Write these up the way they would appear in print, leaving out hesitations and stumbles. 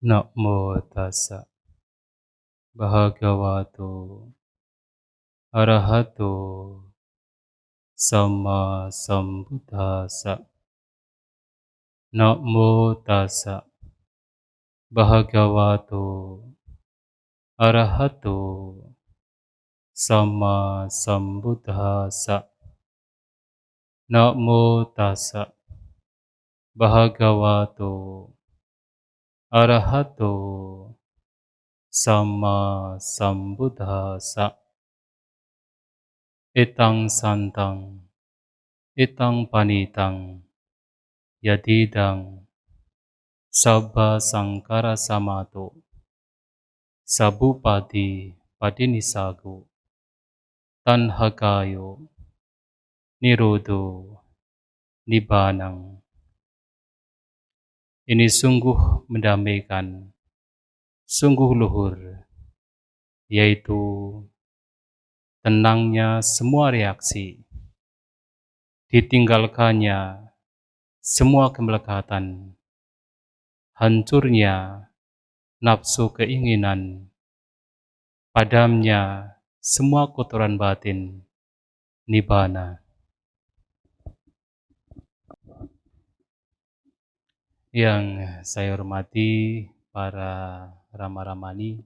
Namo tassa bhagavato arahato sama sambuddhassa. Namo tassa bhagavato arahato sama sambuddhassa. Namo tassa bhagavato arahato sama sambuddhassa. Etang santang etang panitang yadidang sabba sangkara samato sabupati padinisago tanhakayo nirodo nibanang. Ini sungguh mendamaikan, sungguh luhur, yaitu tenangnya semua reaksi, ditinggalkannya semua kemelekatan, hancurnya nafsu keinginan, padamnya semua kotoran batin, nibbana. Yang saya hormati para rama-ramani,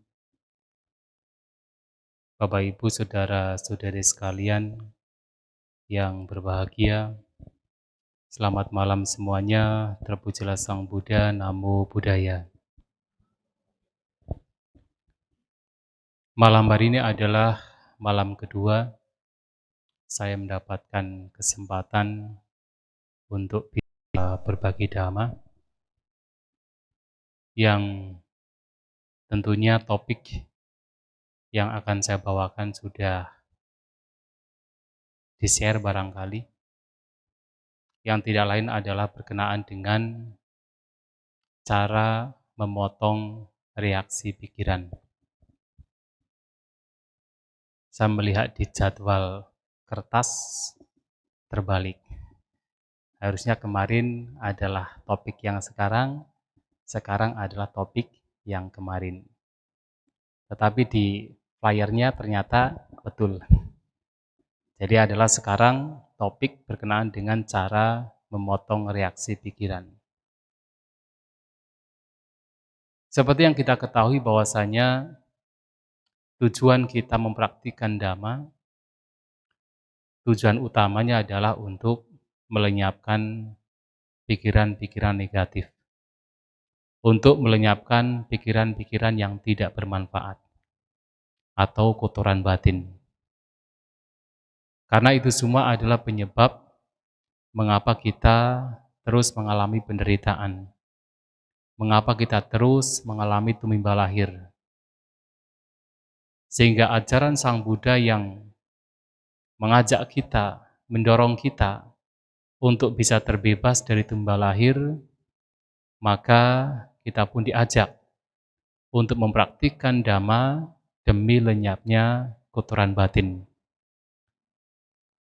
Bapak Ibu Saudara-saudari sekalian yang berbahagia, selamat malam semuanya, terpujilah Sang Buddha, Namo Buddhaya. Malam hari ini adalah malam kedua saya mendapatkan kesempatan untuk bisa berbagi dhamma yang tentunya topik yang akan saya bawakan sudah di-share barangkali, yang tidak lain adalah berkenaan dengan cara memotong reaksi pikiran. Saya melihat di jadwal kertas terbalik. Harusnya kemarin adalah topik yang sekarang adalah topik yang kemarin. Tetapi di flyernya ternyata betul. Jadi adalah sekarang topik berkenaan dengan cara memotong reaksi pikiran. Seperti yang kita ketahui bahwasanya tujuan kita mempraktikkan Dhamma, tujuan utamanya adalah untuk melenyapkan pikiran-pikiran negatif, untuk melenyapkan pikiran-pikiran yang tidak bermanfaat atau kotoran batin. Karena itu semua adalah penyebab mengapa kita terus mengalami penderitaan, mengapa kita terus mengalami tumimba lahir. Sehingga ajaran Sang Buddha yang mengajak kita, mendorong kita untuk bisa terbebas dari tumimba lahir, maka kita pun diajak untuk mempraktikkan Dhamma demi lenyapnya kotoran batin.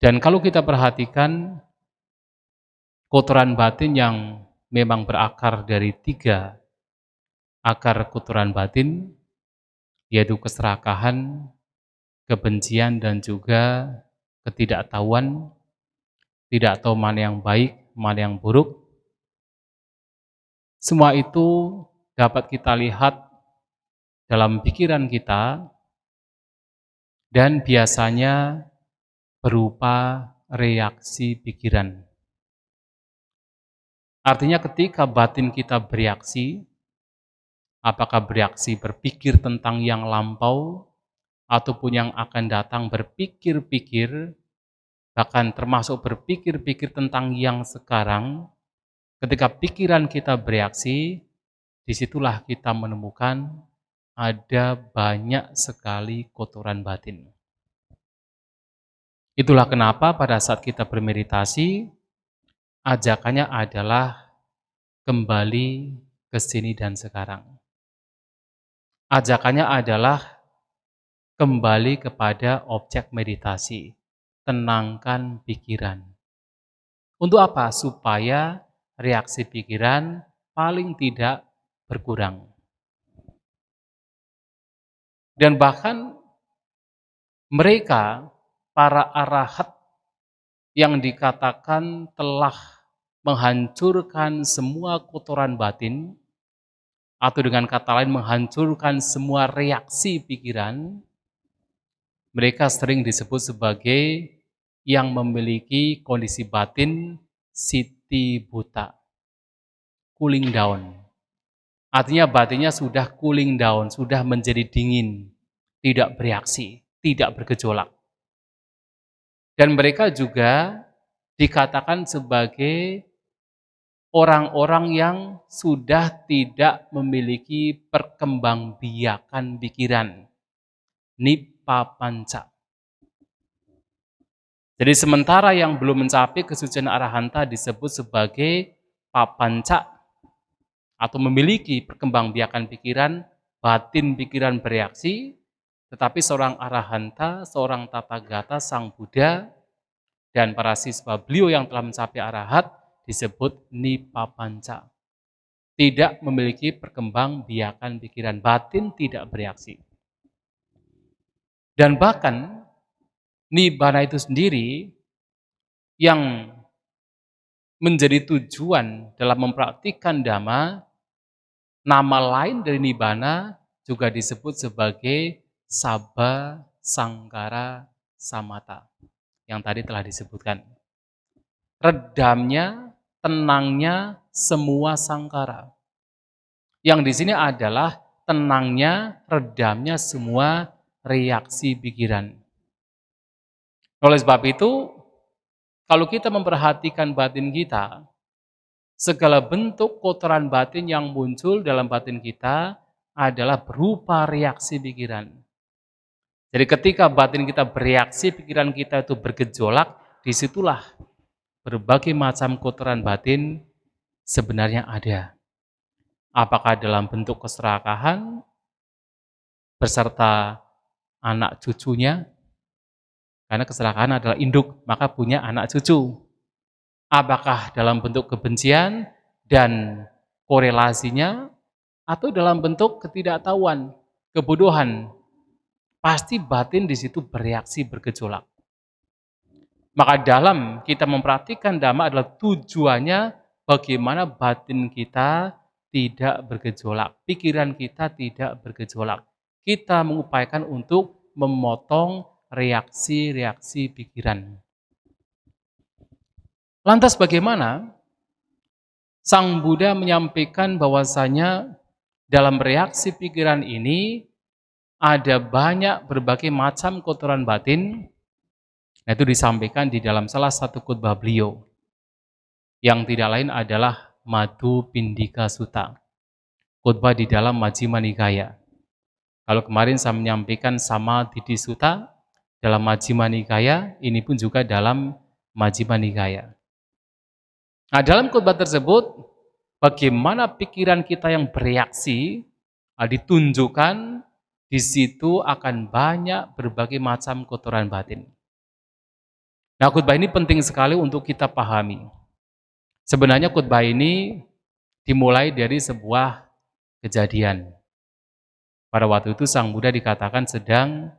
Dan kalau kita perhatikan, kotoran batin yang memang berakar dari 3 akar kotoran batin, yaitu keserakahan, kebencian, dan juga ketidaktahuan, tidak tahu mana yang baik, mana yang buruk. Semua itu dapat kita lihat dalam pikiran kita dan biasanya berupa reaksi pikiran. Artinya ketika batin kita bereaksi, apakah bereaksi berpikir tentang yang lampau ataupun yang akan datang, berpikir-pikir, bahkan termasuk berpikir-pikir tentang yang sekarang, ketika pikiran kita bereaksi, disitulah kita menemukan ada banyak sekali kotoran batin. Itulah kenapa pada saat kita bermeditasi, ajakannya adalah kembali ke sini dan sekarang. Ajakannya adalah kembali kepada objek meditasi, tenangkan pikiran. Untuk apa? Supaya reaksi pikiran paling tidak berkurang. Dan bahkan mereka, para arahat yang dikatakan telah menghancurkan semua kotoran batin, atau dengan kata lain menghancurkan semua reaksi pikiran, mereka sering disebut sebagai yang memiliki kondisi batin siti buta, cooling down. Artinya batinnya sudah cooling down, sudah menjadi dingin, tidak bereaksi, tidak bergejolak. Dan mereka juga dikatakan sebagai orang-orang yang sudah tidak memiliki perkembangbiakan pikiran, nippapanca. Jadi sementara yang belum mencapai kesucian arahanta disebut sebagai papanca atau memiliki perkembangbiakan pikiran, batin pikiran bereaksi, tetapi seorang arahanta, seorang tathagata, sang Buddha, dan para siswa beliau yang telah mencapai arahat disebut nippapanca. Tidak memiliki perkembangbiakan pikiran, batin tidak bereaksi. Dan bahkan nibbana itu sendiri yang menjadi tujuan dalam mempraktikkan dhamma, nama lain dari nibbana juga disebut sebagai sabba sangkara samata yang tadi telah disebutkan. Redamnya, tenangnya semua sangkara. Yang di sini adalah tenangnya, redamnya semua reaksi pikiran. Oleh sebab itu, kalau kita memperhatikan batin kita, segala bentuk kotoran batin yang muncul dalam batin kita adalah berupa reaksi pikiran. Jadi ketika batin kita bereaksi, pikiran kita itu bergejolak, disitulah berbagai macam kotoran batin sebenarnya ada. Apakah dalam bentuk keserakahan, beserta anak cucunya, karena keserakahan adalah induk, maka punya anak cucu. Apakah dalam bentuk kebencian dan korelasinya, atau dalam bentuk ketidaktahuan, kebodohan, pasti batin di situ bereaksi bergejolak. Maka dalam kita memperhatikan dhamma adalah tujuannya bagaimana batin kita tidak bergejolak, pikiran kita tidak bergejolak. Kita mengupayakan untuk memotong reaksi-reaksi pikiran. Lantas bagaimana Sang Buddha menyampaikan bahwasanya dalam reaksi pikiran ini ada banyak berbagai macam kotoran batin. Nah, itu disampaikan di dalam salah satu khotbah beliau, yang tidak lain adalah Madhu Pindika Sutta, khotbah di dalam Majjhima Nikaya. Kalau kemarin saya menyampaikan Samadhi Sutta dalam Majjhima Nikaya, ini pun juga dalam Majjhima Nikaya. Nah, dalam khotbah tersebut, bagaimana pikiran kita yang bereaksi ditunjukkan di situ akan banyak berbagai macam kotoran batin. Nah, khotbah ini penting sekali untuk kita pahami. Sebenarnya khotbah ini dimulai dari sebuah kejadian. Pada waktu itu Sang Buddha dikatakan sedang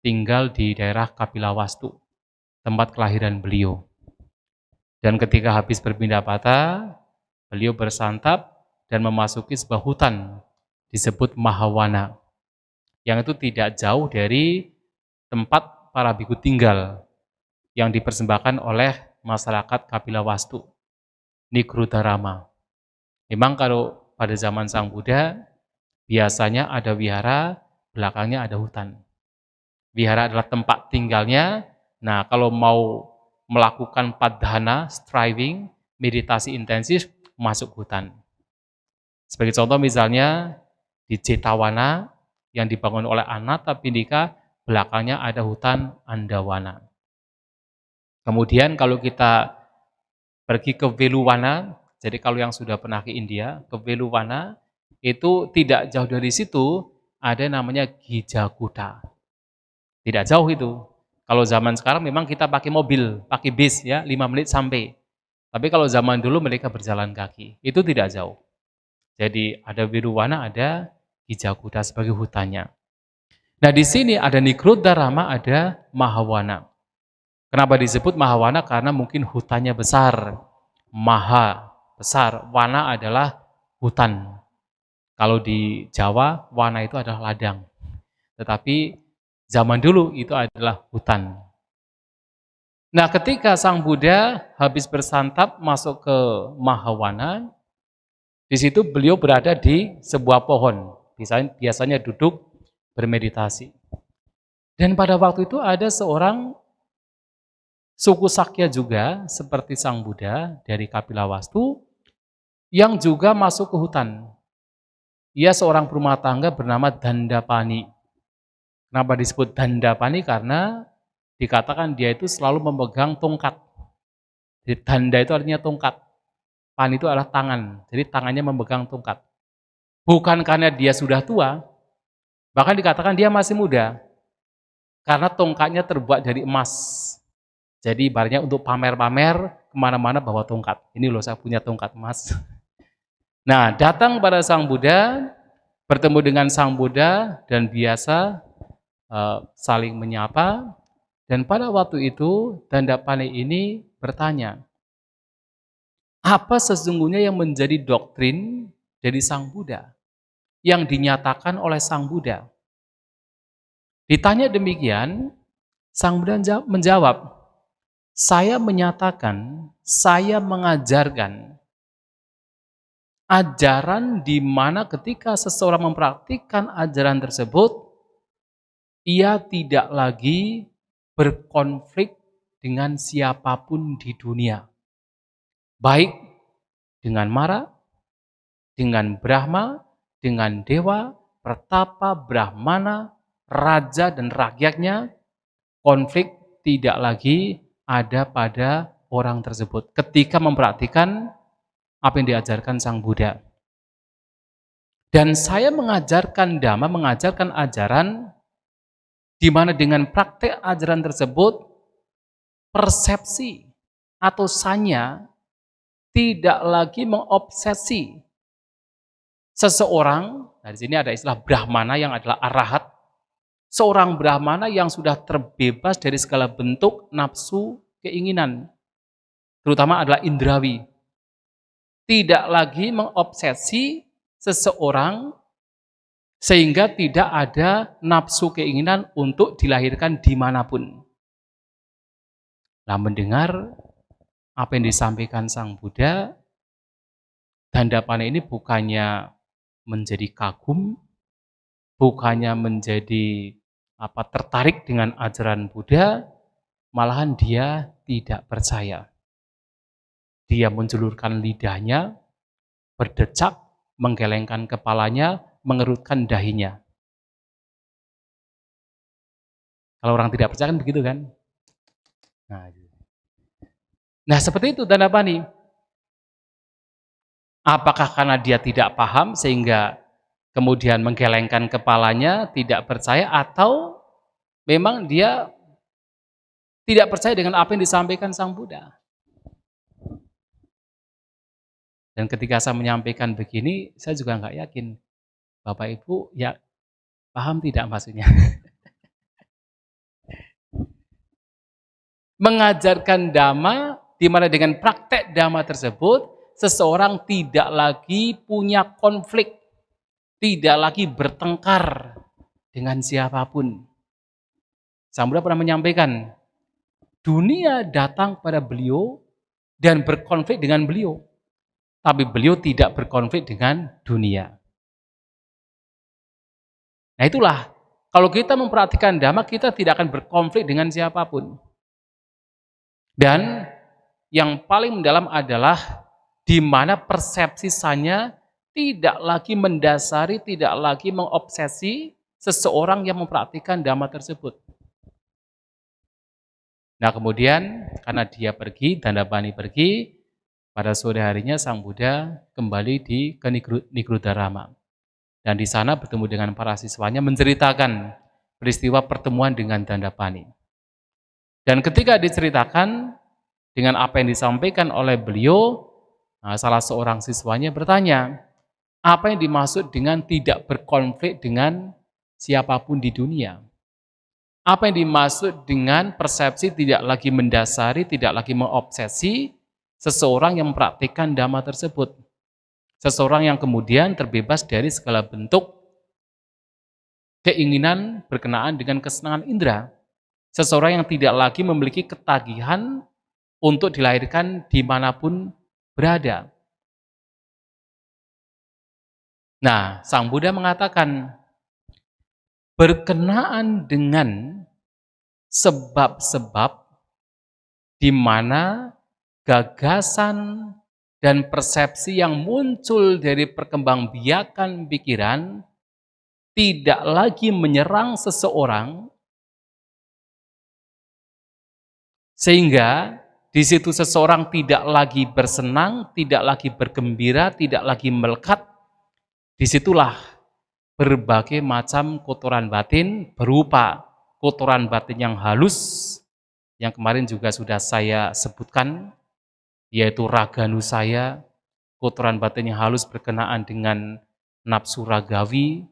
tinggal di daerah Kapilawastu, tempat kelahiran beliau. Dan ketika habis berpindah patah, beliau bersantap dan memasuki sebuah hutan disebut Mahawana, yang itu tidak jauh dari tempat para biku tinggal yang dipersembahkan oleh masyarakat Kapilawastu, Nigrodharama. Memang kalau pada zaman Sang Buddha, biasanya ada wihara, belakangnya ada hutan. Wihara adalah tempat tinggalnya. Nah, kalau mau melakukan padhana, striving, meditasi intensif, masuk hutan. Sebagai contoh misalnya, di Cetawana yang dibangun oleh Anathapindika, belakangnya ada hutan Andawana. Kemudian kalau kita pergi ke Veluwana, jadi kalau yang sudah pernah ke India, ke Veluwana, itu tidak jauh dari situ ada namanya Gijakuta. Tidak jauh itu. Kalau zaman sekarang memang kita pakai mobil, pakai bis ya, 5 menit sampai. Tapi kalau zaman dulu mereka berjalan kaki, itu tidak jauh. Jadi ada Veluwana, ada Gijakuta sebagai hutannya. Nah, di sini ada Nigrodharma, ada Mahawana. Kenapa disebut Mahawana? Karena mungkin hutannya besar. Maha besar, wana adalah hutan. Kalau di Jawa, wana itu adalah ladang. Tetapi zaman dulu itu adalah hutan. Nah, ketika Sang Buddha habis bersantap masuk ke Mahawana, di situ beliau berada di sebuah pohon. Biasanya duduk bermeditasi. Dan pada waktu itu ada seorang suku Sakya juga, seperti Sang Buddha dari Kapilawastu, yang juga masuk ke hutan. Ia seorang perumah tangga bernama Dandapani. Kenapa disebut Dandapani? Karena dikatakan dia itu selalu memegang tongkat. Jadi danda itu artinya tongkat. Pani itu adalah tangan. Jadi tangannya memegang tongkat. Bukan karena dia sudah tua, bahkan dikatakan dia masih muda. Karena tongkatnya terbuat dari emas. Jadi ibaratnya untuk pamer-pamer kemana-mana bawa tongkat. Ini loh, saya punya tongkat emas. Nah, datang pada Sang Buddha, bertemu dengan Sang Buddha dan biasa saling menyapa. Dan pada waktu itu Dandapani ini bertanya, apa sesungguhnya yang menjadi doktrin dari Sang Buddha yang dinyatakan oleh Sang Buddha? Ditanya demikian, Sang Buddha menjawab, saya menyatakan, saya mengajarkan ajaran di mana ketika seseorang mempraktikkan ajaran tersebut, ia tidak lagi berkonflik dengan siapapun di dunia. Baik dengan Mara, dengan Brahma, dengan Dewa, Pertapa, Brahmana, Raja dan rakyatnya, konflik tidak lagi ada pada orang tersebut ketika mempraktikkan apa yang diajarkan Sang Buddha. Dan saya mengajarkan Dhamma, mengajarkan ajaran di mana dengan praktek ajaran tersebut, persepsi atau sanya tidak lagi mengobsesi seseorang. Nah, di sini ada istilah Brahmana yang adalah arahat. Seorang Brahmana yang sudah terbebas dari segala bentuk nafsu keinginan, terutama adalah indrawi. Tidak lagi mengobsesi seseorang sehingga tidak ada nafsu keinginan untuk dilahirkan dimanapun. Nah, mendengar apa yang disampaikan Sang Buddha, Dandapani ini bukannya menjadi kagum, bukannya menjadi tertarik dengan ajaran Buddha, malahan dia tidak percaya. Dia menjulurkan lidahnya, berdecak, menggelengkan kepalanya, mengerutkan dahinya. Kalau orang tidak percaya kan begitu kan? Nah, seperti itu Dandapani. Apakah karena dia tidak paham sehingga kemudian menggelengkan kepalanya, tidak percaya, atau memang dia tidak percaya dengan apa yang disampaikan Sang Buddha? Dan ketika saya menyampaikan begini, saya juga nggak yakin Bapak Ibu ya paham tidak maksudnya. Mengajarkan Dhamma, di mana dengan praktek Dhamma tersebut, seseorang tidak lagi punya konflik, tidak lagi bertengkar dengan siapapun. Sang Buddha pernah menyampaikan, dunia datang pada beliau dan berkonflik dengan beliau, tapi beliau tidak berkonflik dengan dunia. Nah itulah, kalau kita memperhatikan Dhamma, kita tidak akan berkonflik dengan siapapun. Dan yang paling mendalam adalah di mana persepsi sanya tidak lagi mendasari, tidak lagi mengobsesi seseorang yang mempraktikkan Dhamma tersebut. Nah kemudian karena dia pergi, Dandapani pergi, pada sore harinya Sang Buddha kembali ke Nigrodharma. Dan di sana bertemu dengan para siswanya menceritakan peristiwa pertemuan dengan Dandapani. Dan ketika diceritakan dengan apa yang disampaikan oleh beliau, salah seorang siswanya bertanya, apa yang dimaksud dengan tidak berkonflik dengan siapapun di dunia. Apa yang dimaksud dengan persepsi tidak lagi mendasari, tidak lagi mengobsesi seseorang yang mempraktikkan dhamma tersebut. Seseorang yang kemudian terbebas dari segala bentuk keinginan berkenaan dengan kesenangan indera. Seseorang yang tidak lagi memiliki ketagihan untuk dilahirkan dimanapun berada. Nah, Sang Buddha mengatakan, berkenaan dengan sebab-sebab di mana gagasan dan persepsi yang muncul dari perkembangbiakan pikiran tidak lagi menyerang seseorang, sehingga di situ seseorang tidak lagi bersenang, tidak lagi bergembira, tidak lagi melekat. Disitulah berbagai macam kotoran batin berupa kotoran batin yang halus, yang kemarin juga sudah saya sebutkan, yaitu raga nusaya, kotoran batin yang halus berkenaan dengan nafsu ragawi,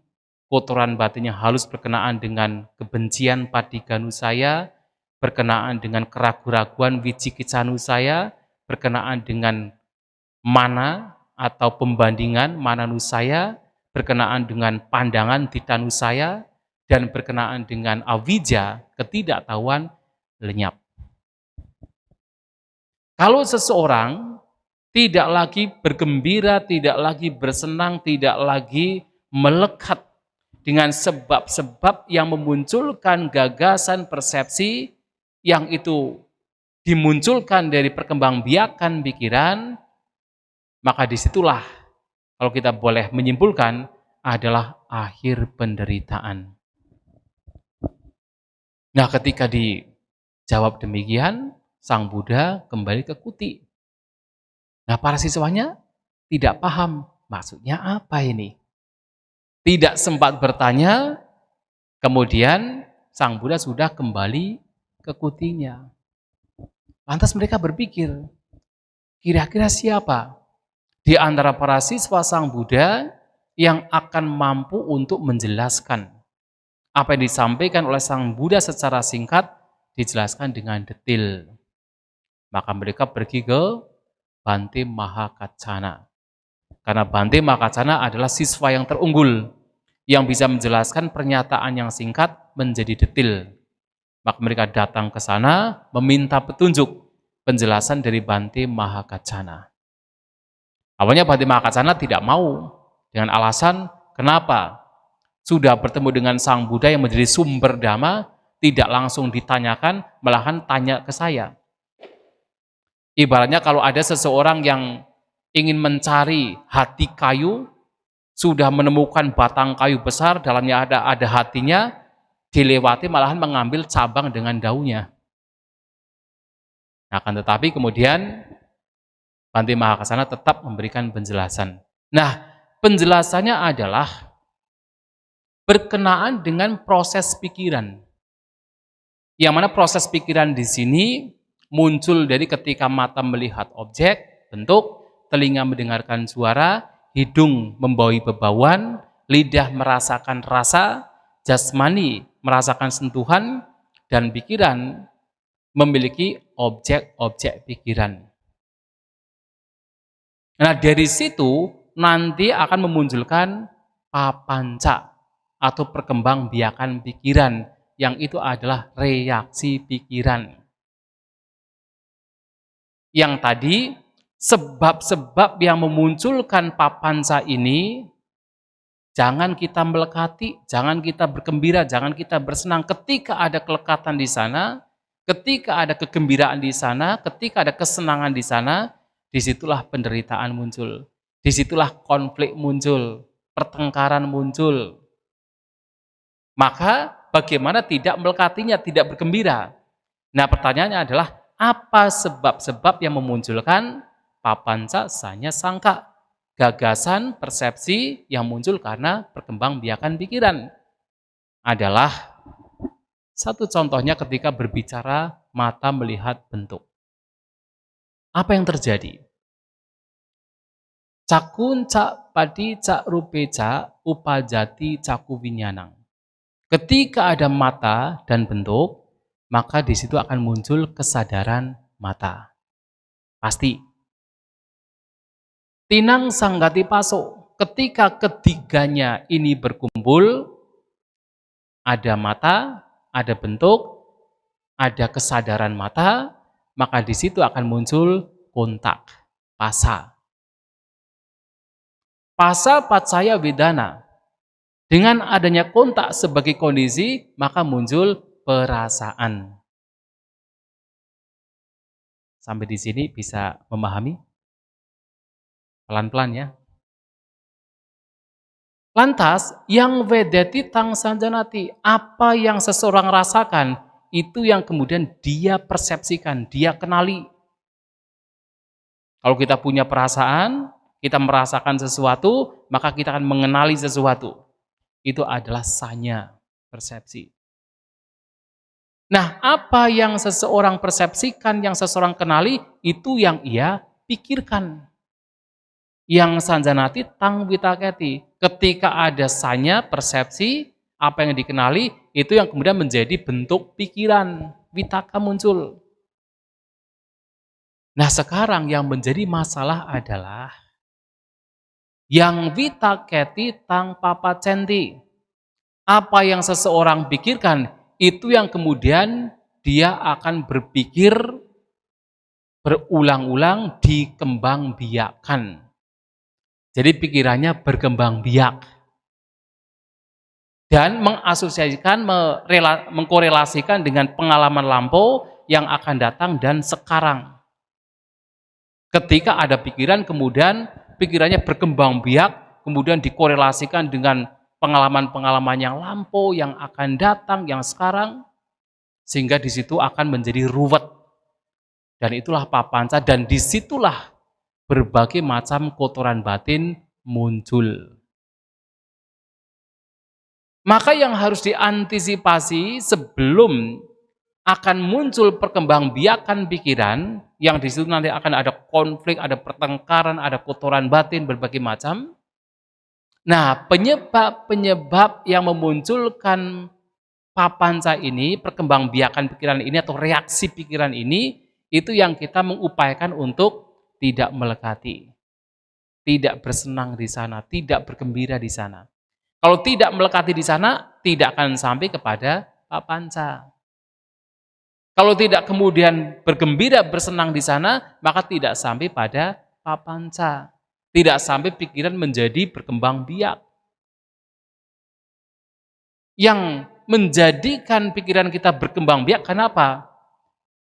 kotoran batin yang halus berkenaan dengan kebencian patiga nusaya, berkenaan dengan keraguan-raguan wicikicca nusaya, berkenaan dengan mana atau pembandingan mana nusaya, berkenaan dengan pandangan ditta nusaya, dan berkenaan dengan avijja, ketidaktahuan lenyap. Kalau seseorang tidak lagi bergembira, tidak lagi bersenang, tidak lagi melekat dengan sebab-sebab yang memunculkan gagasan persepsi yang itu dimunculkan dari perkembangbiakan pikiran, maka disitulah kalau kita boleh menyimpulkan adalah akhir penderitaan. Nah, ketika dijawab demikian, Sang Buddha kembali ke kuti. Nah, para siswanya tidak paham maksudnya apa ini. Tidak sempat bertanya, kemudian Sang Buddha sudah kembali ke kutinya. Lantas mereka berpikir, kira-kira siapa di antara para siswa Sang Buddha yang akan mampu untuk menjelaskan apa yang disampaikan oleh Sang Buddha secara singkat, dijelaskan dengan detail. Maka mereka pergi ke Bhante Mahakaccana. Karena Bhante Mahakaccana adalah siswa yang terunggul, yang bisa menjelaskan pernyataan yang singkat menjadi detail. Maka mereka datang ke sana meminta petunjuk penjelasan dari Bhante Mahakaccana. Awalnya Bhante Mahakaccana tidak mau dengan alasan kenapa sudah bertemu dengan Sang Buddha yang menjadi sumber dhamma, tidak langsung ditanyakan, malahan tanya ke saya. Ibaratnya kalau ada seseorang yang ingin mencari hati kayu, sudah menemukan batang kayu besar, dalamnya ada hatinya, dilewati malahan mengambil cabang dengan daunnya. Nah, akan tetapi kemudian Bhante Mahakaccana tetap memberikan penjelasan. Nah, penjelasannya adalah berkenaan dengan proses pikiran. Yang mana proses pikiran di sini muncul dari ketika mata melihat objek, bentuk, telinga mendengarkan suara, hidung membawahi bebauan, lidah merasakan rasa, jasmani merasakan sentuhan, dan pikiran memiliki objek-objek pikiran. Nah, dari situ nanti akan memunculkan papanca atau perkembangbiakan pikiran, yang itu adalah reaksi pikiran. Yang tadi, sebab-sebab yang memunculkan papanca ini, jangan kita melekati, jangan kita bergembira, jangan kita bersenang. Ketika ada kelekatan di sana, ketika ada kegembiraan di sana, ketika ada kesenangan di sana, disitulah penderitaan muncul. Disitulah konflik muncul, pertengkaran muncul. Maka bagaimana tidak melekatinya, tidak bergembira? Nah, pertanyaannya adalah, apa sebab-sebab yang memunculkan papanca sanya sangka? Gagasan, persepsi yang muncul karena perkembangbiakan pikiran. Adalah, satu contohnya ketika berbicara mata melihat bentuk. Apa yang terjadi? Cakun cak padi cak rupe cak upajati caku winyanang. Ketika ada mata dan bentuk, maka di situ akan muncul kesadaran mata. Pasti. Tinang sanggati paso. Ketika ketiganya ini berkumpul, ada mata, ada bentuk, ada kesadaran mata, maka di situ akan muncul kontak, pasa. Pasa patsaya wedana. Dengan adanya kontak sebagai kondisi, maka muncul perasaan. Sampai di sini bisa memahami? Pelan-pelan ya. Lantas, yang vedeti tang sanjanati, apa yang seseorang rasakan, itu yang kemudian dia persepsikan, dia kenali. Kalau kita punya perasaan, kita merasakan sesuatu, maka kita akan mengenali sesuatu. Itu adalah sanya, persepsi. Nah, apa yang seseorang persepsikan, yang seseorang kenali, itu yang ia pikirkan. Yang sanjanati tang witaketi. Ketika ada sanya, persepsi, apa yang dikenali, itu yang kemudian menjadi bentuk pikiran. Witaka muncul. Nah, sekarang yang menjadi masalah adalah yang witaketi tang papacenti. Apa yang seseorang pikirkan, itu yang kemudian dia akan berpikir berulang-ulang dikembangbiakkan. Jadi pikirannya berkembang biak. Dan mengasosiasikan, mengkorelasikan dengan pengalaman lampau yang akan datang dan sekarang. Ketika ada pikiran, kemudian pikirannya berkembang biak, kemudian dikorelasikan dengan pengalaman-pengalaman yang lampau, yang akan datang, yang sekarang, sehingga di situ akan menjadi ruwet. Dan itulah papanca, dan disitulah berbagai macam kotoran batin muncul. Maka yang harus diantisipasi sebelum akan muncul perkembangbiakan pikiran, yang di situ nanti akan ada konflik, ada pertengkaran, ada kotoran batin berbagai macam. Nah, penyebab-penyebab yang memunculkan papanca ini, perkembangbiakan pikiran ini atau reaksi pikiran ini, itu yang kita mengupayakan untuk tidak melekati, tidak bersenang di sana, tidak bergembira di sana. Kalau tidak melekati di sana, tidak akan sampai kepada papanca. Kalau tidak kemudian bergembira, bersenang di sana, maka tidak sampai pada papanca. Tidak sampai pikiran menjadi berkembang biak. Yang menjadikan pikiran kita berkembang biak, kenapa?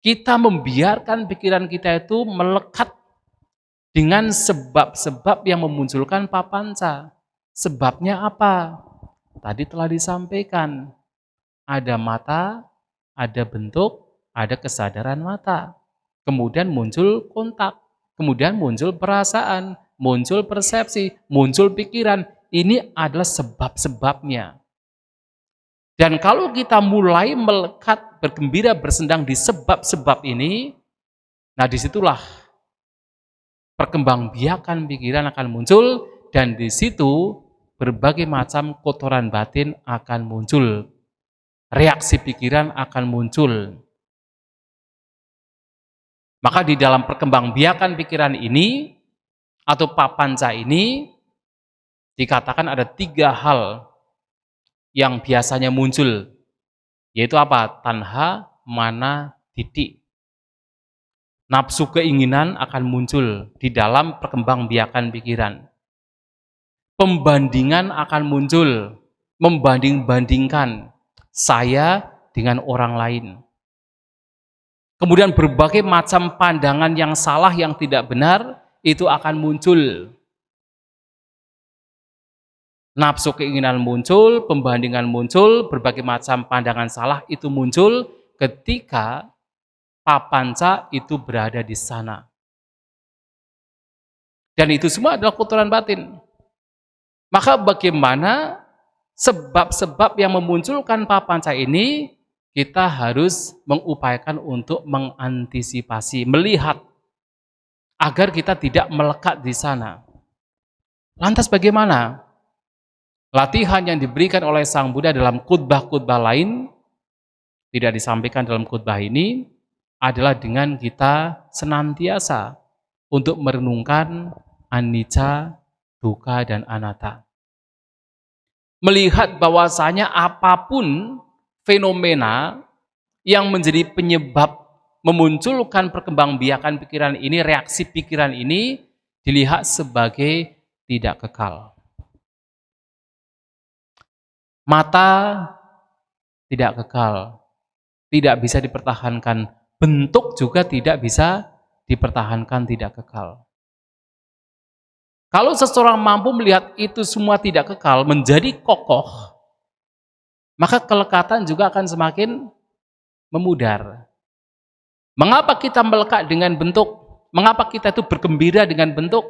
Kita membiarkan pikiran kita itu melekat dengan sebab-sebab yang memunculkan papanca. Sebabnya apa? Tadi telah disampaikan. Ada mata, ada bentuk, ada kesadaran mata. Kemudian muncul kontak, kemudian muncul perasaan, muncul persepsi, muncul pikiran. Ini adalah sebab-sebabnya. Dan kalau kita mulai melekat, bergembira, bersendang di sebab-sebab ini, nah disitulah perkembangbiakan pikiran akan muncul, dan di situ berbagai macam kotoran batin akan muncul. Reaksi pikiran akan muncul. Maka di dalam perkembangbiakan pikiran ini, atau papanca ini, dikatakan ada 3 hal yang biasanya muncul, yaitu apa? Tanha, mana, diti. Nafsu keinginan akan muncul di dalam perkembangbiakan pikiran. Pembandingan akan muncul, membanding-bandingkan saya dengan orang lain. Kemudian berbagai macam pandangan yang salah, yang tidak benar, itu akan muncul. Nafsu keinginan muncul, pembandingan muncul, berbagai macam pandangan salah itu muncul ketika papanca itu berada di sana. Dan itu semua adalah kotoran batin. Maka bagaimana sebab-sebab yang memunculkan papanca ini, kita harus mengupayakan untuk mengantisipasi, melihat, agar kita tidak melekat di sana. Lantas bagaimana? Latihan yang diberikan oleh Sang Buddha dalam khutbah-khutbah lain, tidak disampaikan dalam khutbah ini, adalah dengan kita senantiasa untuk merenungkan anicca, dukkha, dan anatta. Melihat bahwasanya apapun fenomena yang menjadi penyebab memunculkan perkembangbiakan pikiran ini, reaksi pikiran ini dilihat sebagai tidak kekal. Mata tidak kekal, tidak bisa dipertahankan. Bentuk juga tidak bisa dipertahankan, tidak kekal. Kalau seseorang mampu melihat itu semua tidak kekal, menjadi kokoh, maka kelekatan juga akan semakin memudar. Mengapa kita melekat dengan bentuk? Mengapa kita itu bergembira dengan bentuk?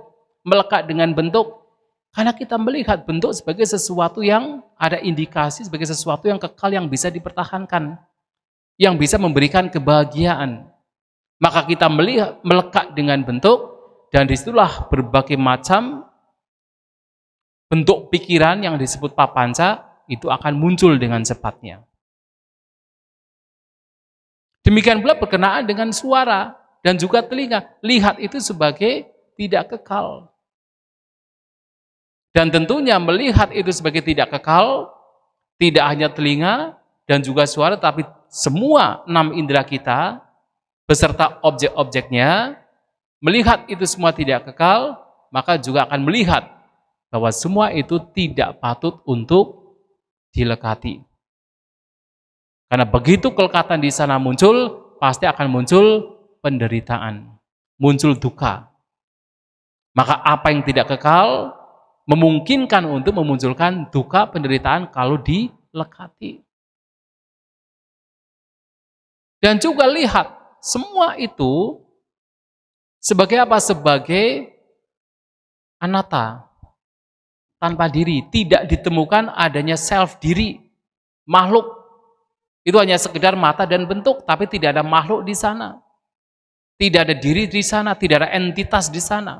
Melekat dengan bentuk? Karena kita melihat bentuk sebagai sesuatu yang ada indikasi, sebagai sesuatu yang kekal, yang bisa dipertahankan, yang bisa memberikan kebahagiaan. Maka kita melekat dengan bentuk, dan disitulah berbagai macam bentuk pikiran yang disebut papanca itu akan muncul dengan cepatnya. Demikian pula berkenaan dengan suara dan juga telinga. Lihat itu sebagai tidak kekal. Dan tentunya melihat itu sebagai tidak kekal, tidak hanya telinga dan juga suara, tapi semua 6 indera kita beserta objek-objeknya, melihat itu semua tidak kekal, maka juga akan melihat bahwa semua itu tidak patut untuk dilekati. Karena begitu kelekatan di sana muncul, pasti akan muncul penderitaan, muncul duka. Maka apa yang tidak kekal memungkinkan untuk memunculkan duka, penderitaan kalau dilekati. Dan juga lihat, semua itu sebagai apa? Sebagai anatta, tanpa diri. Tidak ditemukan adanya self diri, makhluk. Itu hanya sekedar mata dan bentuk, tapi tidak ada makhluk di sana. Tidak ada diri di sana, tidak ada entitas di sana.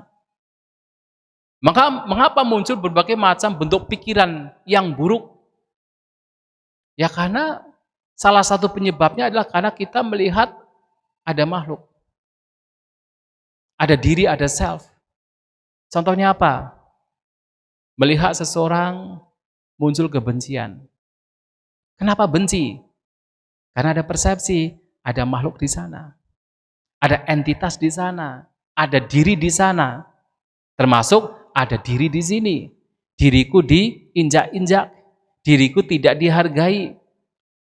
Maka mengapa muncul berbagai macam bentuk pikiran yang buruk? Ya karena salah satu penyebabnya adalah karena kita melihat ada makhluk. Ada diri, ada self. Contohnya apa? Melihat seseorang muncul kebencian. Kenapa benci? Karena ada persepsi, ada makhluk di sana. Ada entitas di sana, ada diri di sana. Termasuk ada diri di sini. Diriku diinjak-injak, diriku tidak dihargai.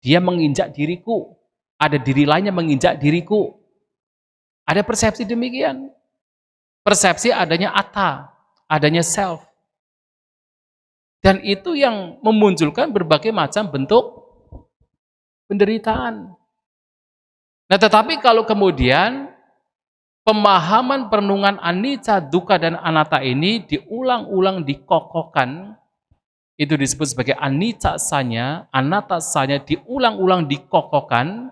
Dia menginjak diriku, ada diri lainnya menginjak diriku. Ada persepsi demikian. Persepsi adanya atta, adanya self. Dan itu yang memunculkan berbagai macam bentuk penderitaan. Nah, tetapi kalau kemudian pemahaman perenungan anicca, dukkha, dan anatta ini diulang-ulang dikokohkan, itu disebut sebagai anicca sanya, anatta sanya, diulang-ulang dikokohkan,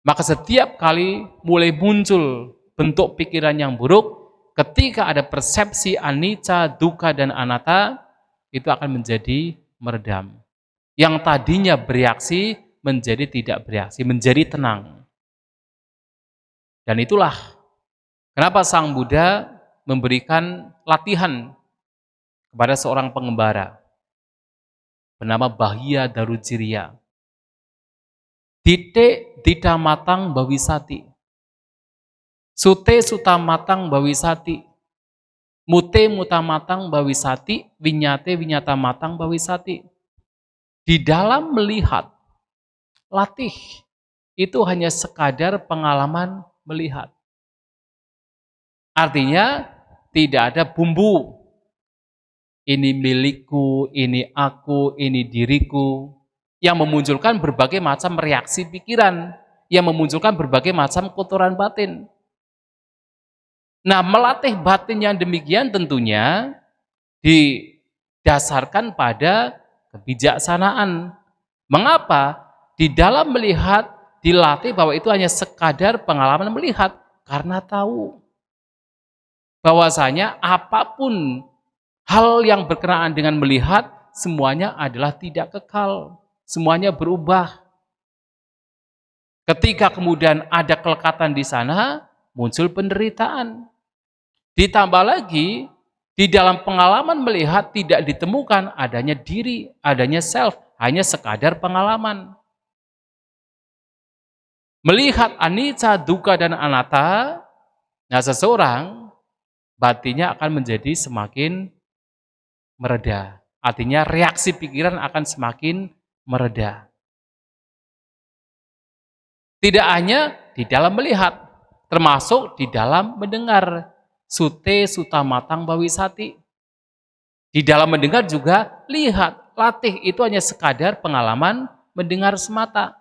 maka setiap kali mulai muncul bentuk pikiran yang buruk, ketika ada persepsi anicca, dukkha, dan anatta, itu akan menjadi meredam. Yang tadinya bereaksi menjadi tidak bereaksi, menjadi tenang. Dan itulah kenapa Sang Buddha memberikan latihan kepada seorang pengembara bernama Bahya Darujiriya. Dite ditamatang bawisati, sute sutamatang bawisati, mute mutamatang bawisati, vinyate vinyatamatang bawisati. Di dalam melihat, latih itu hanya sekadar pengalaman melihat. Artinya tidak ada bumbu. Ini milikku, ini aku, ini diriku. Yang memunculkan berbagai macam reaksi pikiran. Yang memunculkan berbagai macam kotoran batin. Nah, melatih batin yang demikian tentunya didasarkan pada kebijaksanaan. Mengapa? Di dalam melihat dilatih bahwa itu hanya sekadar pengalaman melihat. Karena tahu bahwasanya apapun hal yang berkenaan dengan melihat semuanya adalah tidak kekal, semuanya berubah. Ketika kemudian ada kelekatan di sana, muncul penderitaan. Ditambah lagi, di dalam pengalaman melihat tidak ditemukan adanya diri, adanya self, hanya sekadar pengalaman. Melihat anicca, dukkha, dan anatta, nah seseorang batinnya akan menjadi semakin mereda. Artinya reaksi pikiran akan semakin mereda. Tidak hanya di dalam melihat, termasuk di dalam mendengar. Sute suta matang bawisati. Di dalam mendengar juga lihat, latih itu hanya sekadar pengalaman mendengar semata.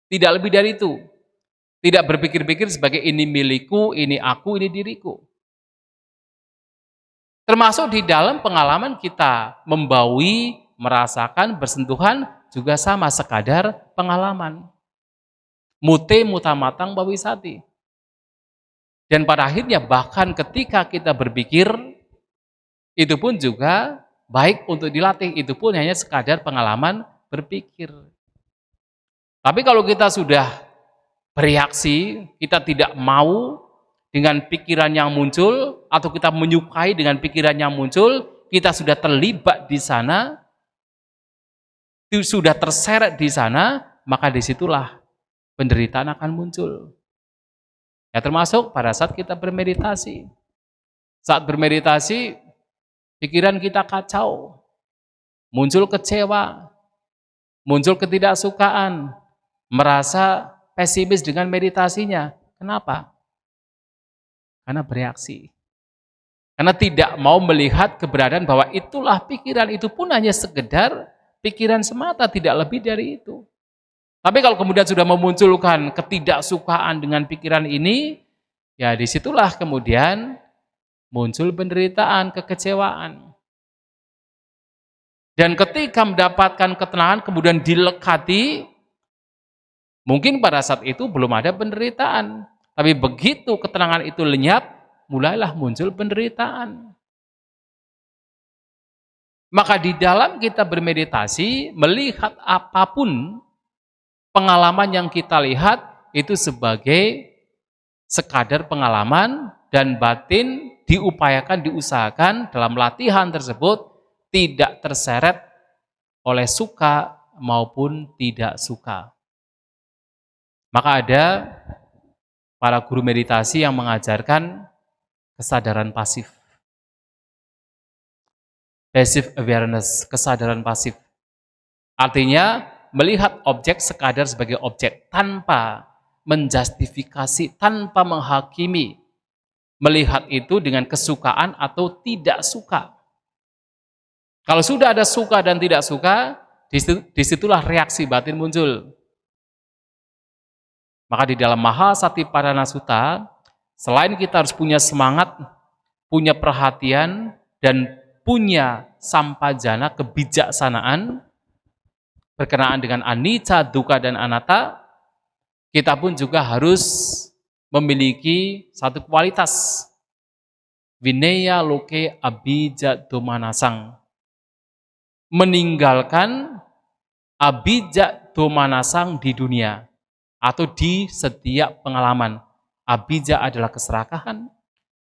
Tidak lebih dari itu. Tidak berpikir-pikir sebagai ini milikku, ini aku, ini diriku. Termasuk di dalam pengalaman kita membaui, merasakan, bersentuhan juga sama sekadar pengalaman. Mute mutamatang bawisati. Dan pada akhirnya bahkan ketika kita berpikir, itu pun juga baik untuk dilatih, itu pun hanya sekadar pengalaman berpikir. Tapi kalau kita sudah bereaksi, kita tidak mau dengan pikiran yang muncul, atau kita menyukai dengan pikiran yang muncul, kita sudah terlibat di sana, sudah terseret di sana, maka disitulah penderitaan akan muncul. Ya termasuk pada saat kita bermeditasi. Saat bermeditasi, pikiran kita kacau, muncul kecewa, muncul ketidaksukaan, merasa pesimis dengan meditasinya. Kenapa? Karena bereaksi. Karena tidak mau melihat keberadaan bahwa itulah pikiran, itu pun hanya sekedar pikiran semata, tidak lebih dari itu. Tapi kalau kemudian sudah memunculkan ketidaksukaan dengan pikiran ini, ya disitulah kemudian muncul penderitaan, kekecewaan. Dan ketika mendapatkan ketenangan kemudian dilekati, mungkin pada saat itu belum ada penderitaan. Tapi begitu ketenangan itu lenyap, mulailah muncul penderitaan. Maka di dalam kita bermeditasi, melihat apapun pengalaman yang kita lihat, itu sebagai sekadar pengalaman, dan batin diupayakan, diusahakan dalam latihan tersebut tidak terseret oleh suka maupun tidak suka. Maka ada para guru meditasi yang mengajarkan kesadaran pasif. Passive awareness, kesadaran pasif. Artinya melihat objek sekadar sebagai objek tanpa menjustifikasi, tanpa menghakimi. Melihat itu dengan kesukaan atau tidak suka. Kalau sudah ada suka dan tidak suka, disitulah reaksi batin muncul. Maka di dalam Mahasatipatthana Sutta, selain kita harus punya semangat, punya perhatian, dan punya sampajana, kebijaksanaan, berkenaan dengan anicca, dukkha, dan anatta, kita pun juga harus memiliki satu kualitas. Vinaya loke abhijja domanasang. Meninggalkan abhijja domanasang di dunia. Atau di setiap pengalaman. Abhijja adalah keserakahan,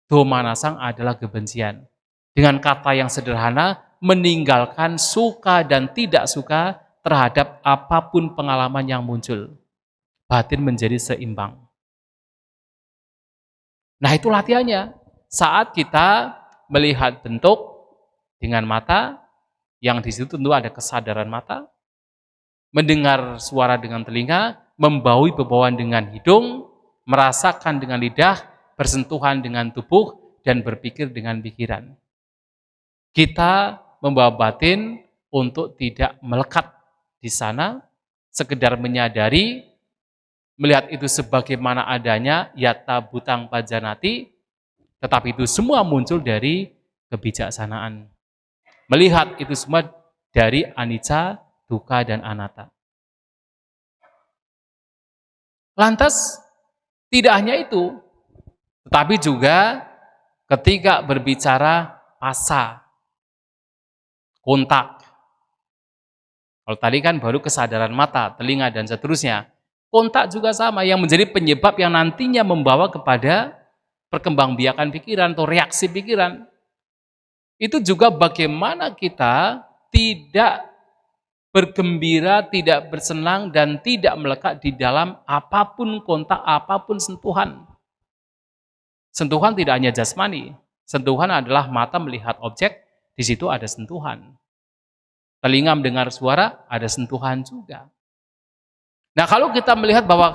domanasang adalah kebencian. Dengan kata yang sederhana, meninggalkan suka dan tidak suka terhadap apapun pengalaman yang muncul. Batin menjadi seimbang. Nah itu latihannya. Saat kita melihat bentuk dengan mata, yang di situ tentu ada kesadaran mata, mendengar suara dengan telinga, membaui bebauan dengan hidung, merasakan dengan lidah, bersentuhan dengan tubuh, dan berpikir dengan pikiran. Kita membawa batin untuk tidak melekat di sana, sekedar menyadari, melihat itu sebagaimana adanya, yata butang pajanati, tetapi itu semua muncul dari kebijaksanaan. Melihat itu semua dari anicca, dukkha, dan anatta. Lantas, tidak hanya itu, tetapi juga ketika berbicara pasa. kontak. Kalau tadi kan baru kesadaran mata, telinga, dan seterusnya. Kontak juga sama, yang menjadi penyebab yang nantinya membawa kepada perkembangbiakan pikiran atau reaksi pikiran. Itu juga bagaimana kita tidak bergembira, tidak bersenang, dan tidak melekat di dalam apapun kontak, apapun sentuhan. Sentuhan tidak hanya jasmani, sentuhan adalah mata melihat objek, di situ ada sentuhan. Telinga mendengar suara, ada sentuhan juga. Nah, kalau kita melihat bahwa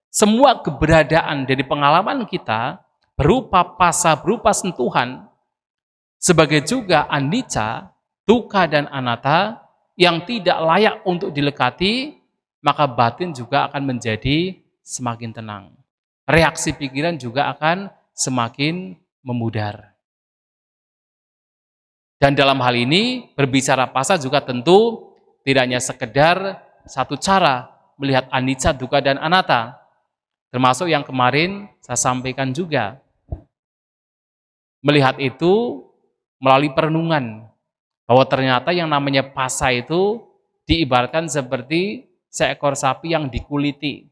semua keberadaan dari pengalaman kita berupa pasa, berupa sentuhan, sebagai juga anicca, dukkha, dan anatta yang tidak layak untuk dilekati, maka batin juga akan menjadi semakin tenang. Reaksi pikiran juga akan semakin memudar. Dan dalam hal ini, berbicara pasa juga tentu tidak hanya sekedar satu cara melihat anicca, dukkha, dan anatta. Termasuk yang kemarin saya sampaikan juga. Melihat itu melalui perenungan. Bahwa ternyata yang namanya pasa itu diibaratkan seperti seekor sapi yang dikuliti.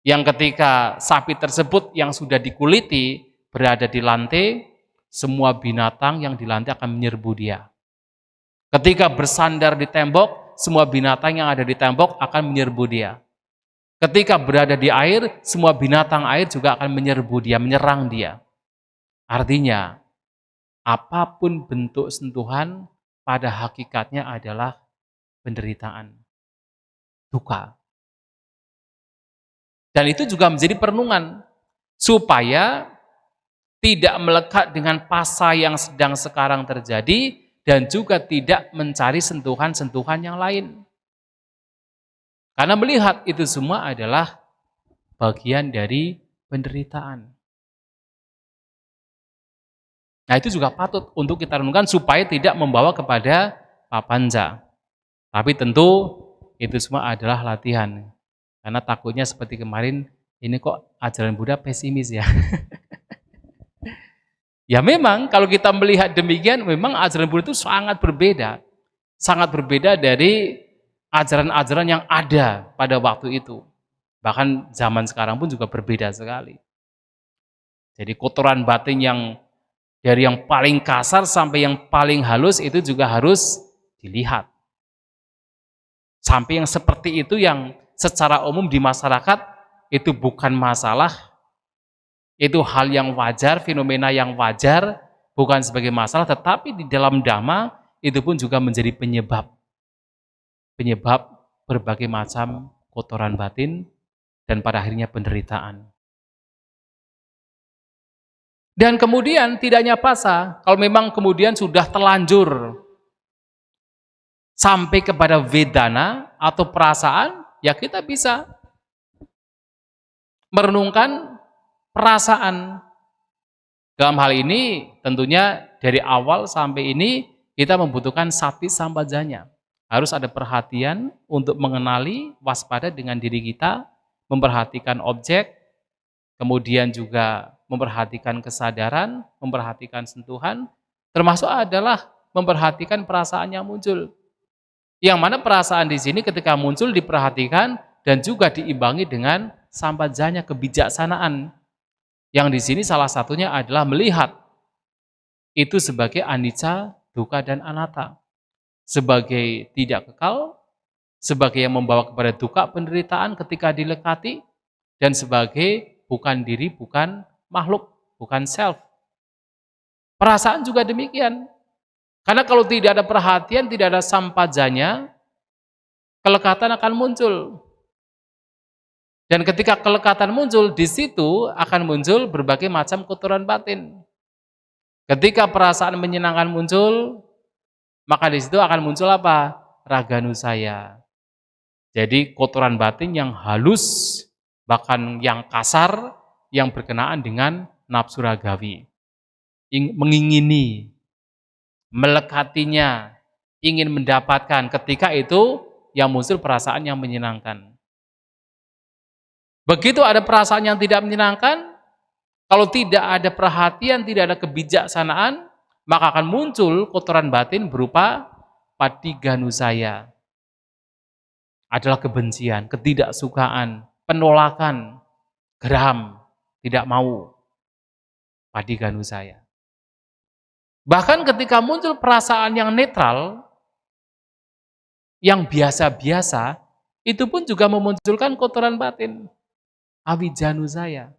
Yang ketika sapi tersebut yang sudah dikuliti berada di lantai, semua binatang yang di lantai akan menyerbu dia. Ketika bersandar di tembok, semua binatang yang ada di tembok akan menyerbu dia. Ketika berada di air, semua binatang air juga akan menyerbu dia, menyerang dia. Artinya, apapun bentuk sentuhan pada hakikatnya adalah penderitaan, duka. Dan itu juga menjadi perenungan, supaya tidak melekat dengan pasa yang sedang sekarang terjadi, dan juga tidak mencari sentuhan-sentuhan yang lain. Karena melihat itu semua adalah bagian dari penderitaan. Nah, itu juga patut untuk kita renungkan supaya tidak membawa kepada papanca. Tapi tentu itu semua adalah latihan. Karena takutnya seperti kemarin, ini kok ajaran Buddha pesimis ya. Ya memang kalau kita melihat demikian, memang ajaran Buddha itu sangat berbeda. Sangat berbeda dari ajaran-ajaran yang ada pada waktu itu. Bahkan zaman sekarang pun juga berbeda sekali. Jadi kotoran batin yang dari yang paling kasar sampai yang paling halus itu juga harus dilihat. Sampai yang seperti itu yang secara umum di masyarakat itu bukan masalah, itu hal yang wajar, fenomena yang wajar, bukan sebagai masalah, tetapi di dalam Dhamma itu pun juga menjadi penyebab berbagai macam kotoran batin dan pada akhirnya penderitaan. Dan kemudian tidak hanya pasa, kalau memang kemudian sudah terlanjur sampai kepada vedana atau perasaan, ya kita bisa merenungkan perasaan. Dalam hal ini tentunya dari awal sampai ini kita membutuhkan sati sampajanya. Harus ada perhatian untuk mengenali, waspada dengan diri kita, memperhatikan objek, kemudian juga memperhatikan kesadaran, memperhatikan sentuhan, termasuk adalah memperhatikan perasaan yang muncul. Yang mana perasaan di sini ketika muncul diperhatikan dan juga diimbangi dengan sampajanya, kebijaksanaan. Yang di sini salah satunya adalah melihat itu sebagai anicca, dukkha, dan anatta. Sebagai tidak kekal, sebagai yang membawa kepada duka penderitaan ketika dilekati, dan sebagai bukan diri, bukan makhluk, bukan self. Perasaan juga demikian. Karena kalau tidak ada perhatian, tidak ada sampajanya, kelekatan akan muncul. Dan ketika kelekatan muncul, di situ akan muncul berbagai macam kotoran batin. Ketika perasaan menyenangkan muncul, maka di situ akan muncul apa? Raganusaya. Jadi kotoran batin yang halus, bahkan yang kasar, yang berkenaan dengan nafsu ragawi. Mengingini, melekatinya, ingin mendapatkan, ketika itu yang muncul perasaan yang menyenangkan. Begitu ada perasaan yang tidak menyenangkan, kalau tidak ada perhatian, tidak ada kebijaksanaan, maka akan muncul kotoran batin berupa patiganusaya. Adalah kebencian, ketidaksukaan, penolakan, geram, tidak mau. Patiganusaya. Bahkan ketika muncul perasaan yang netral, yang biasa-biasa, itu pun juga memunculkan kotoran batin. Avijanusaya.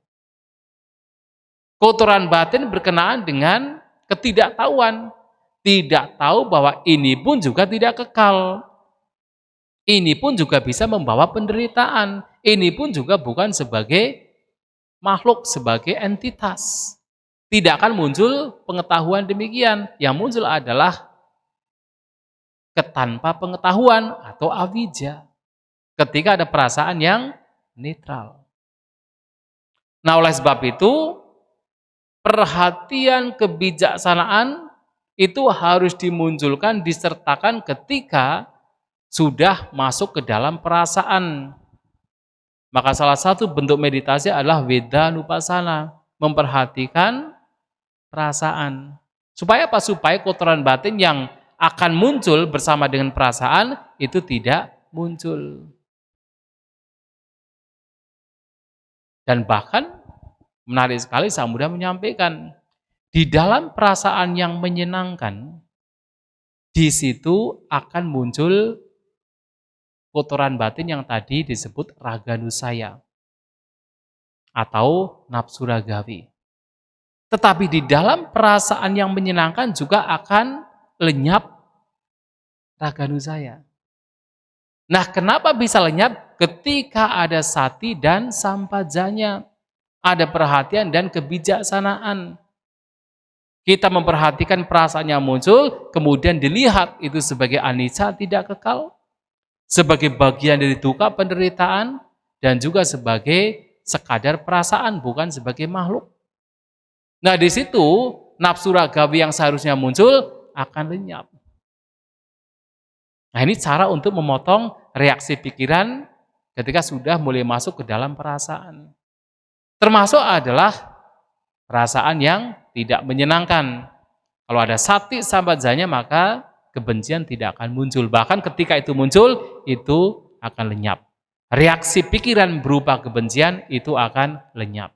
Kotoran batin berkenaan dengan ketidaktahuan. Tidak tahu bahwa ini pun juga tidak kekal. Ini pun juga bisa membawa penderitaan. Ini pun juga bukan sebagai makhluk, sebagai entitas. Tidak akan muncul pengetahuan demikian. Yang muncul adalah ketanpa pengetahuan atau avijja. Ketika ada perasaan yang netral. Nah, oleh sebab itu, perhatian kebijaksanaan itu harus dimunculkan, disertakan ketika sudah masuk ke dalam perasaan. Maka salah satu bentuk meditasi adalah Vedanupasana, memperhatikan perasaan. Supaya apa? Supaya kotoran batin yang akan muncul bersama dengan perasaan itu tidak muncul. Dan bahkan menarik sekali Sang Buddha menyampaikan, di dalam perasaan yang menyenangkan, di situ akan muncul kotoran batin yang tadi disebut raganusaya atau nafsu ragawi. Tetapi di dalam perasaan yang menyenangkan juga akan lenyap raganusaya. Nah, kenapa bisa lenyap? Ketika ada sati dan sampajanya, ada perhatian dan kebijaksanaan. Kita memperhatikan perasaan yang muncul, kemudian dilihat itu sebagai anicca, tidak kekal, sebagai bagian dari duka penderitaan, dan juga sebagai sekadar perasaan, bukan sebagai makhluk. Nah, di situ nafsu ragawi yang seharusnya muncul akan lenyap. Nah, ini cara untuk memotong reaksi pikiran ketika sudah mulai masuk ke dalam perasaan. Termasuk adalah perasaan yang tidak menyenangkan. Kalau ada sati sampajanya, maka kebencian tidak akan muncul. Bahkan ketika itu muncul, itu akan lenyap. Reaksi pikiran berupa kebencian itu akan lenyap.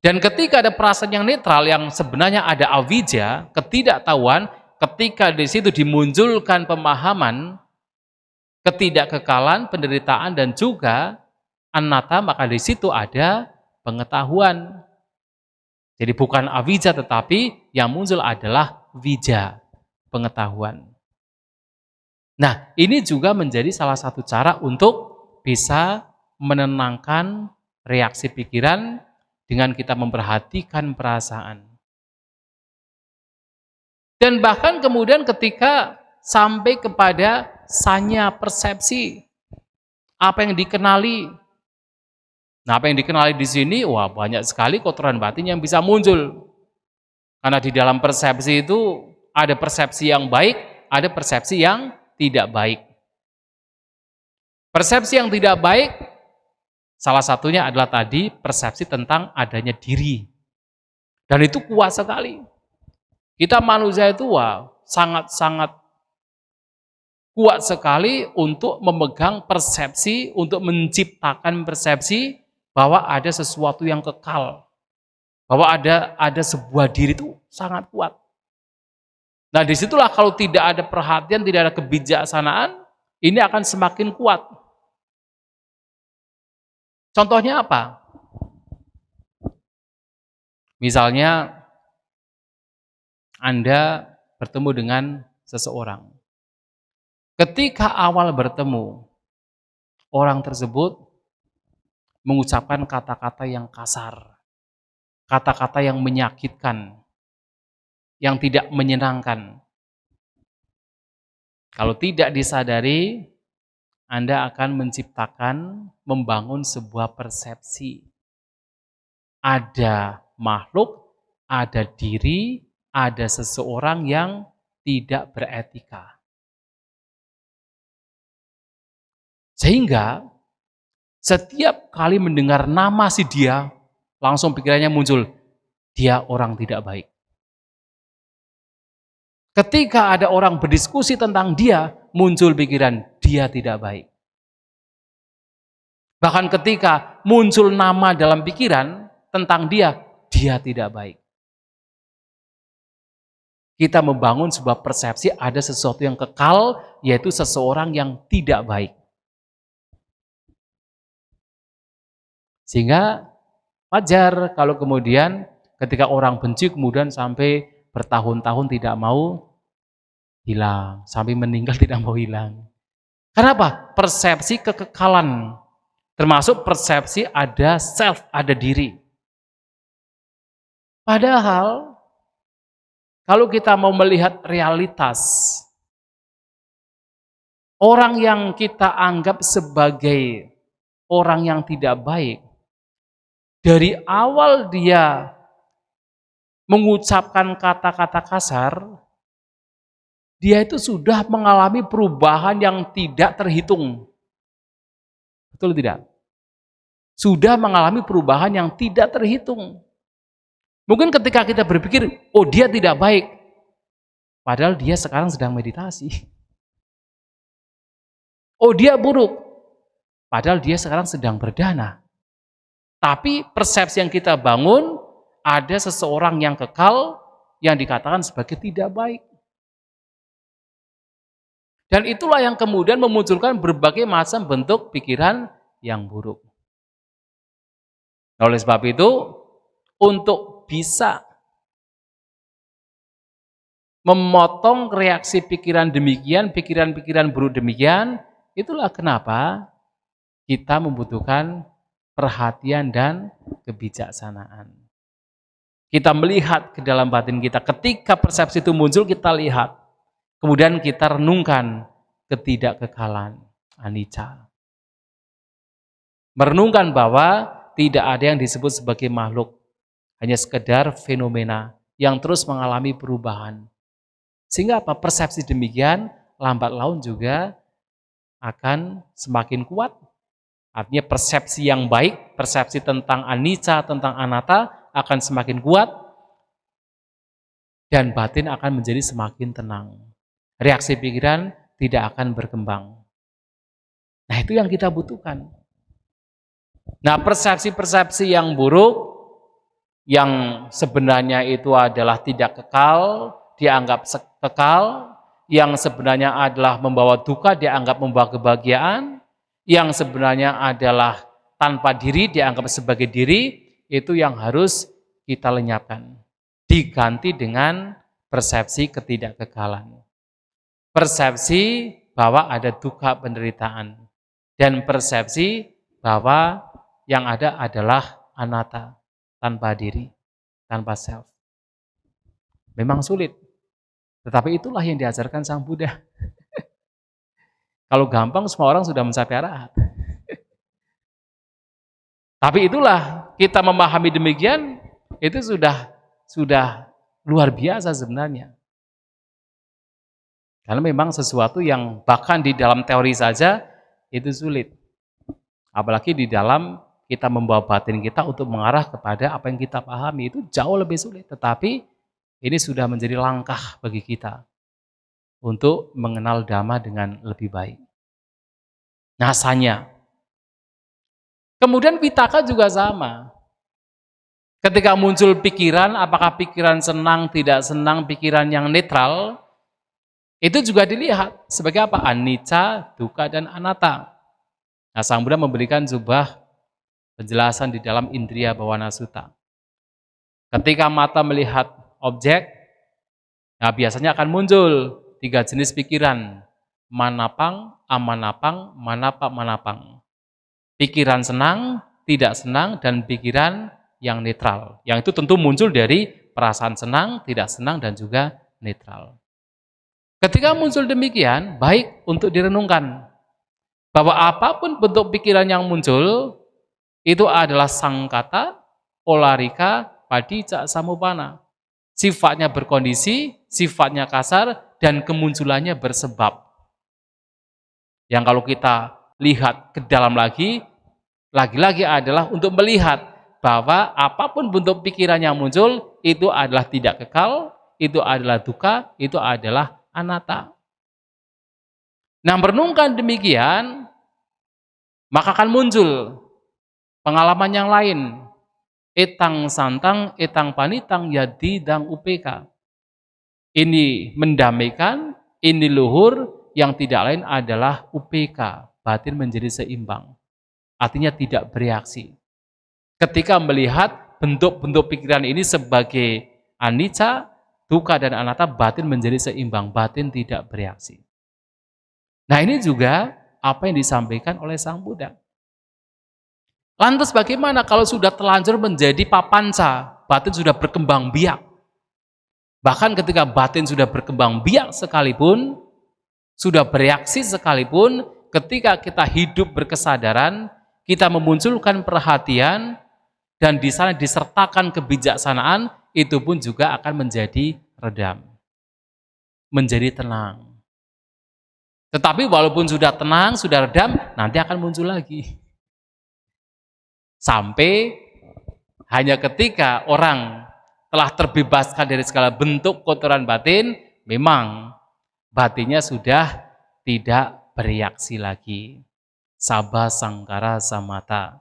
Dan ketika ada perasaan yang netral, yang sebenarnya ada avijja, ketidaktahuan, ketika di situ dimunculkan pemahaman, ketidakkekalan, penderitaan, dan juga anatta, maka di situ ada pengetahuan. Jadi bukan avijja, tetapi yang muncul adalah vijja, pengetahuan. Nah, ini juga menjadi salah satu cara untuk bisa menenangkan reaksi pikiran dengan kita memperhatikan perasaan. Dan bahkan kemudian ketika sampai kepada sanya persepsi, apa yang dikenali. Nah, apa yang dikenali di sini, wah banyak sekali kotoran batin yang bisa muncul. Karena di dalam persepsi itu ada persepsi yang baik, ada persepsi yang tidak baik. Persepsi yang tidak baik, salah satunya adalah tadi persepsi tentang adanya diri. Dan itu kuat sekali. Kita manusia itu sangat-sangat kuat sekali untuk memegang persepsi, untuk menciptakan persepsi bahwa ada sesuatu yang kekal, bahwa ada sebuah diri itu sangat kuat. Nah, disitulah kalau tidak ada perhatian, tidak ada kebijaksanaan, ini akan semakin kuat. Contohnya apa? Misalnya Anda bertemu dengan seseorang. Ketika awal bertemu, orang tersebut mengucapkan kata-kata yang kasar, kata-kata yang menyakitkan, yang tidak menyenangkan. Kalau tidak disadari, Anda akan menciptakan, membangun sebuah persepsi. Ada makhluk, ada diri, ada seseorang yang tidak beretika. Sehingga setiap kali mendengar nama si dia, langsung pikirannya muncul, dia orang tidak baik. Ketika ada orang berdiskusi tentang dia, muncul pikiran dia tidak baik. Bahkan ketika muncul nama dalam pikiran tentang dia tidak baik. Kita membangun sebuah persepsi ada sesuatu yang kekal, yaitu seseorang yang tidak baik. Sehingga wajar kalau kemudian ketika orang benci kemudian sampai bertahun-tahun tidak mau hilang, sampai meninggal tidak mau hilang. Kenapa? Persepsi kekekalan, termasuk persepsi ada self, ada diri. Padahal kalau kita mau melihat realitas, orang yang kita anggap sebagai orang yang tidak baik, dari awal dia mengucapkan kata-kata kasar, dia itu sudah mengalami perubahan yang tidak terhitung. Betul tidak? Sudah mengalami perubahan yang tidak terhitung. Mungkin ketika kita berpikir, oh dia tidak baik, padahal dia sekarang sedang meditasi. Oh dia buruk, padahal dia sekarang sedang berdana. Tapi persepsi yang kita bangun, ada seseorang yang kekal, yang dikatakan sebagai tidak baik. Dan itulah yang kemudian memunculkan berbagai macam bentuk pikiran yang buruk. Oleh sebab itu, untuk bisa memotong reaksi pikiran demikian, pikiran-pikiran buruk demikian, itulah kenapa kita membutuhkan perhatian dan kebijaksanaan. Kita melihat ke dalam batin kita, ketika persepsi itu muncul kita lihat, kemudian kita renungkan ketidakkekalan, anicca. Merenungkan bahwa tidak ada yang disebut sebagai makhluk, hanya sekedar fenomena yang terus mengalami perubahan. Sehingga apa? Persepsi demikian lambat laun juga akan semakin kuat. Artinya persepsi yang baik, persepsi tentang anicca, tentang anatta akan semakin kuat dan batin akan menjadi semakin tenang. Reaksi pikiran tidak akan berkembang. Nah, itu yang kita butuhkan. Nah, persepsi-persepsi yang buruk yang sebenarnya itu adalah tidak kekal, dianggap kekal, yang sebenarnya adalah membawa duka, dianggap membawa kebahagiaan, yang sebenarnya adalah tanpa diri, dianggap sebagai diri, itu yang harus kita lenyapkan. Diganti dengan persepsi ketidakkekalan. Persepsi bahwa ada duka penderitaan. Dan persepsi bahwa yang ada adalah anatta. Tanpa diri, tanpa self. Memang sulit, tetapi itulah yang diajarkan Sang Buddha. Kalau gampang semua orang sudah mencapai arahat. Tapi itulah, kita memahami demikian, itu sudah luar biasa sebenarnya. Karena memang sesuatu yang bahkan di dalam teori saja itu sulit. Apalagi di dalam kita membawa batin kita untuk mengarah kepada apa yang kita pahami, itu jauh lebih sulit. Tetapi ini sudah menjadi langkah bagi kita untuk mengenal Dhamma dengan lebih baik. Nasanya. Kemudian vitaka juga sama. Ketika muncul pikiran, apakah pikiran senang, tidak senang, pikiran yang netral, itu juga dilihat sebagai apa? Anicca, dukkha, dan anatta. Nah, Sang Buddha memberikan sebuah penjelasan di dalam Indriya Bhavana Sutta. Ketika mata melihat objek, nah biasanya akan muncul 3 jenis pikiran. Manapang, amanapang, manapang. Pikiran senang, tidak senang, dan pikiran yang netral. Yang itu tentu muncul dari perasaan senang, tidak senang, dan juga netral. Ketika muncul demikian, baik untuk direnungkan. Bahwa apapun bentuk pikiran yang muncul, itu adalah sangkata, olarika, padicca samuppanna. Sifatnya berkondisi, sifatnya kasar, dan kemunculannya bersebab. Yang kalau kita lihat ke dalam lagi adalah untuk melihat bahwa apapun bentuk pikiran yang muncul, itu adalah tidak kekal, itu adalah duka, itu adalah anatta. Nah, merenungkan demikian, maka akan muncul pengalaman yang lain. Etang santang, etang panitang, yadi dang upeka. Ini mendamaikan, ini luhur, yang tidak lain adalah upeka, batin menjadi seimbang. Artinya tidak bereaksi. Ketika melihat bentuk-bentuk pikiran ini sebagai anicca, dukkha dan anatta, batin menjadi seimbang, batin tidak bereaksi. Nah, ini juga apa yang disampaikan oleh Sang Buddha. Lantas bagaimana kalau sudah terlanjur menjadi papanca, batin sudah berkembang biak? Bahkan ketika batin sudah berkembang biak sekalipun, sudah bereaksi sekalipun, ketika kita hidup berkesadaran, kita memunculkan perhatian, dan di sana disertakan kebijaksanaan, itu pun juga akan menjadi redam, menjadi tenang. Tetapi walaupun sudah tenang, sudah redam, nanti akan muncul lagi. Sampai hanya ketika orang telah terbebaskan dari segala bentuk kotoran batin, memang batinnya sudah tidak bereaksi lagi. Sabha sangkara samata.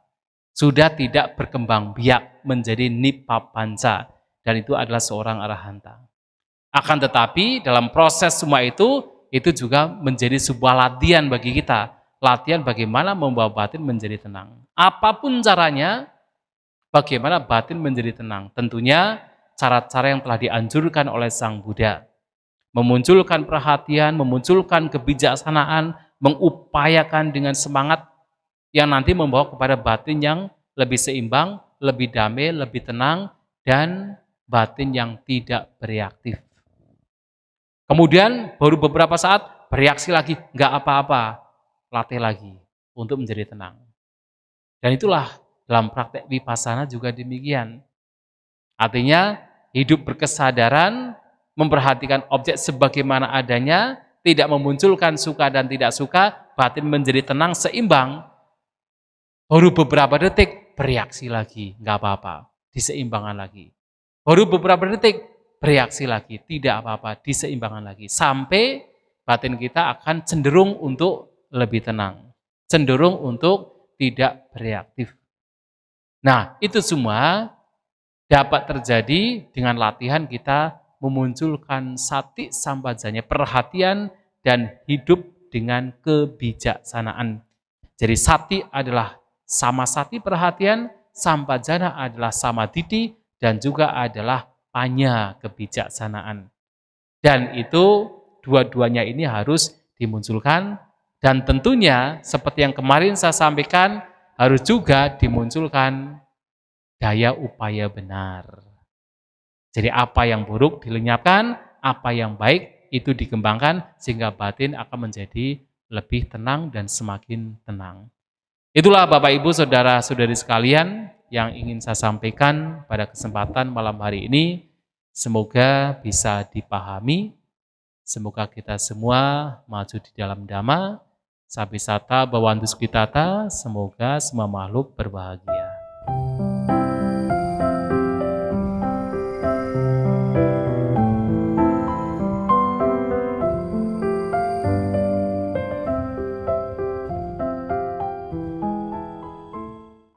Sudah tidak berkembang biak menjadi nippapanca, dan itu adalah seorang arahanta. Akan tetapi dalam proses semua itu juga menjadi sebuah latihan bagi kita. Latihan bagaimana membawa batin menjadi tenang. Apapun caranya, bagaimana batin menjadi tenang. Tentunya cara-cara yang telah dianjurkan oleh Sang Buddha. Memunculkan perhatian, memunculkan kebijaksanaan, mengupayakan dengan semangat yang nanti membawa kepada batin yang lebih seimbang, lebih damai, lebih tenang, dan batin yang tidak bereaktif. Kemudian baru beberapa saat bereaksi lagi, nggak apa-apa, latih lagi untuk menjadi tenang. Dan itulah dalam praktek vipassana juga demikian. Artinya hidup berkesadaran, memperhatikan objek sebagaimana adanya, tidak memunculkan suka dan tidak suka, batin menjadi tenang, seimbang. Baru beberapa detik bereaksi lagi, nggak apa-apa, diseimbangkan lagi. Baru beberapa detik bereaksi lagi, tidak apa-apa, diseimbangkan lagi. Sampai batin kita akan cenderung untuk lebih tenang, cenderung untuk tidak bereaktif. Nah, itu semua dapat terjadi dengan latihan kita memunculkan sati sampajanya, perhatian dan hidup dengan kebijaksanaan. Jadi sati adalah samasati perhatian, sampajana adalah samaditi, dan juga adalah panya kebijaksanaan. Dan itu dua-duanya ini harus dimunculkan, dan tentunya seperti yang kemarin saya sampaikan, harus juga dimunculkan daya upaya benar. Jadi apa yang buruk dilenyapkan, apa yang baik itu dikembangkan, sehingga batin akan menjadi lebih tenang dan semakin tenang. Itulah Bapak Ibu Saudara-saudari sekalian yang ingin saya sampaikan pada kesempatan malam hari ini. Semoga bisa dipahami, semoga kita semua maju di dalam Dhamma, Sabisata Bhavantu Sukhitata, semoga semua makhluk berbahagia.